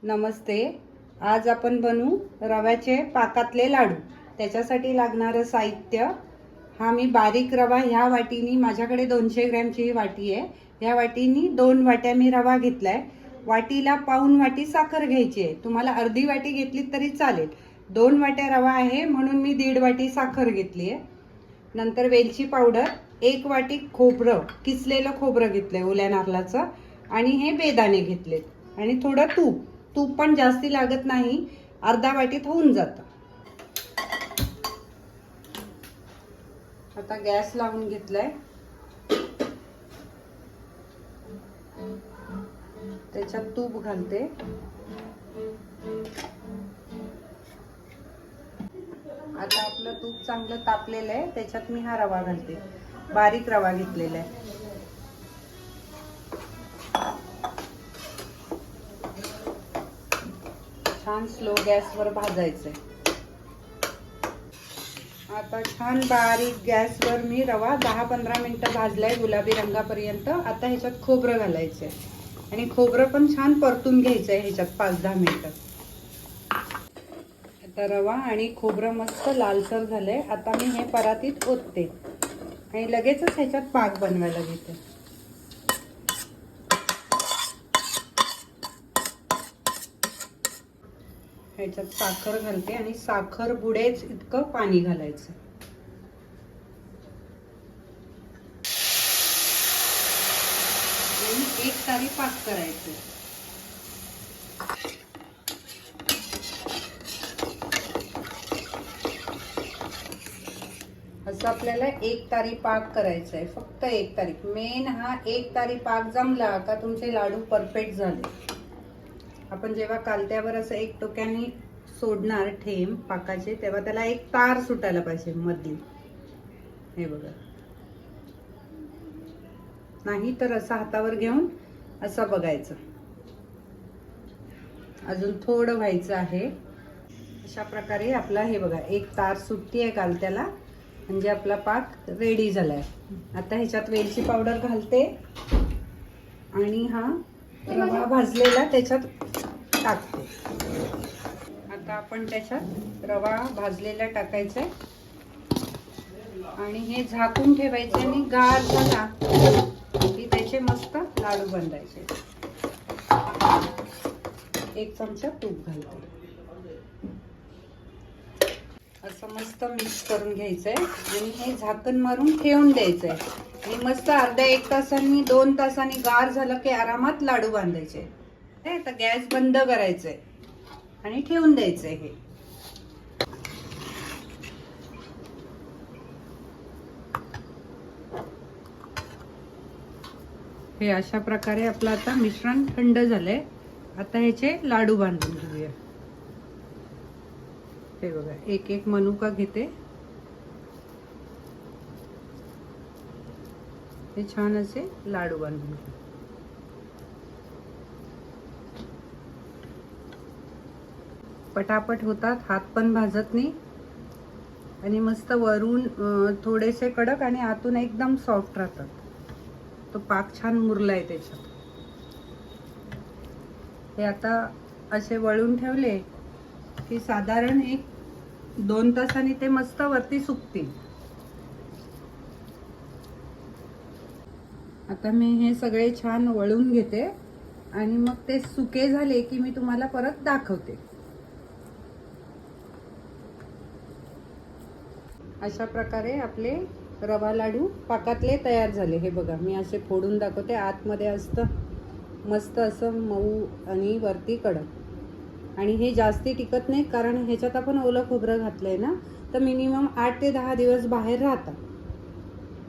नमस्ते. आज आपण बनवू रव्याचे पाकातले लाडू. त्याच्यासाठी लागणारं साहित्य, हा मी बारीक रवा ह्या वाटीनी, माझ्याकडे 200 ग्रॅमची ही वाटी आहे, ह्या वाटीनी 2 वाट्या मी रवा घेतलाय. वाटीला पाऊण वाटी साखर घ्यायची आहे. तुम्हाला अर्धी वाटी घेतली तरी चालेल. 2 वाट्या रवा आहे म्हणून मी 1.5 वाटी साखर घेतली आहे. नंतर वेलची पावडर, 1 वाटी खोबरं, किसलेलं खोबरं घेतलंय ओल्या नारळाचं, आणि हे बेदाणे घेतलेत, आणि थोडं तूप. तूप पण जास्ती लागत नाही, अर्धा वाटीत होऊन जातं. आता गॅस लावून घेतलाय. त्याच्यात तूप घालते. आता आपलं तूप चांगलं तापलेलं आहे, त्याच्यात मी हा रवा घालते. बारीक रवा घेतलेला आहे. छान स्लो गॅसवर भाजायचंय. आता छान बारीक गॅसवर मी रवा 10-15 मिनिटं भाजलाय गुलाबी रंगापर्यंत. आता ह्याच्यात खोबरं घालायचंय आणि खोबरं पण छान परतून घ्यायचंय ह्याच्यात 5-10 मिनिटं. आता रवा आणि खोबरं मस्त लालसर झालंय. आता मी हे परातीत ओतते आणि लगेचच ह्याच्यात पाक बनवायला घेते. ह्याच्यात साखर घालते आणि साखर बुडेच इतकं पाणी घालायचं. आणि 1 तारी पाक करायचं. असं आपल्याला 1 तारी पाक करायचा आहे, फक्त 1 तारी. मेन हा 1 तारी पाक जमला का तुमचे लाडू परफेक्ट झाले. आपण जेव्हा कालत्यावर असं एक टोक्याने सोडणार ठेम पाकाचे, तेव्हा त्याला एक तार सुटायला पाहिजे मधली. हे बघा, नाही तर असं हातावर घेऊन असं बघायचं. अजून थोडं व्हायचं आहे. अशा प्रकारे आपला हे बघा एक तार सुटती आहे कालत्याला, म्हणजे आपला पाक रेडी झालाय. आता ह्याच्यात वेलची पावडर घालते आणि हा रवा भाजलेला त्याच्यात टाकते. आता आपण त्याच्यात रवा भाजलेला टाकायचा आणि हे झाकून ठेवायचे आणि गार झाला की त्याचे मस्त लाडू बनवायचे. 1 चमचा तूप घालते. असं मस्त मिक्स करून घ्यायचंय आणि हे झाकण मारून ठेवून द्यायचंय. आणि मस्त अर्ध्या 1 तासांनी 2 तासांनी गार झालं की आरामात लाडू बांधायचे. आता गॅस बंद करायचंय आणि ठेवून द्यायचंय. हे अशा प्रकारे आपलं आता मिश्रण थंड झालंय. आता ह्याचे लाडू बांधून घेऊया. हे बघा, एक मनुका घेते. हे छान असे लाडू बांधून घे. पटापट होतात, हात पण भाजत नाही आणि मस्त वरून थोडेसे कडक आणि आतून एकदम सॉफ्ट राहतात. तो पाक छान मुरलाय त्याच्यात. हे आता असे वळून ठेवले की साधारण 1-2 तासांनी ते मस्त वरती सुकतील. आता मी हे सगळे छान वळून घेते आणि मग ते सुके झाले की मी तुम्हाला परत दाखवते. अशा प्रकारे आपले रवा लाडू पाकातले तयार झाले. हे बघा, मी असे फोडून दाखवते. आतमध्ये असतं मस्त असं मऊ आणि वरती कडक. आणि हे जास्ती टिकत नाही, कारण ह्याच्यात आपण ओलं खोबरं घातलंय ना, तर मिनिमम 8 ते 10 दिवस बाहेर राहतात.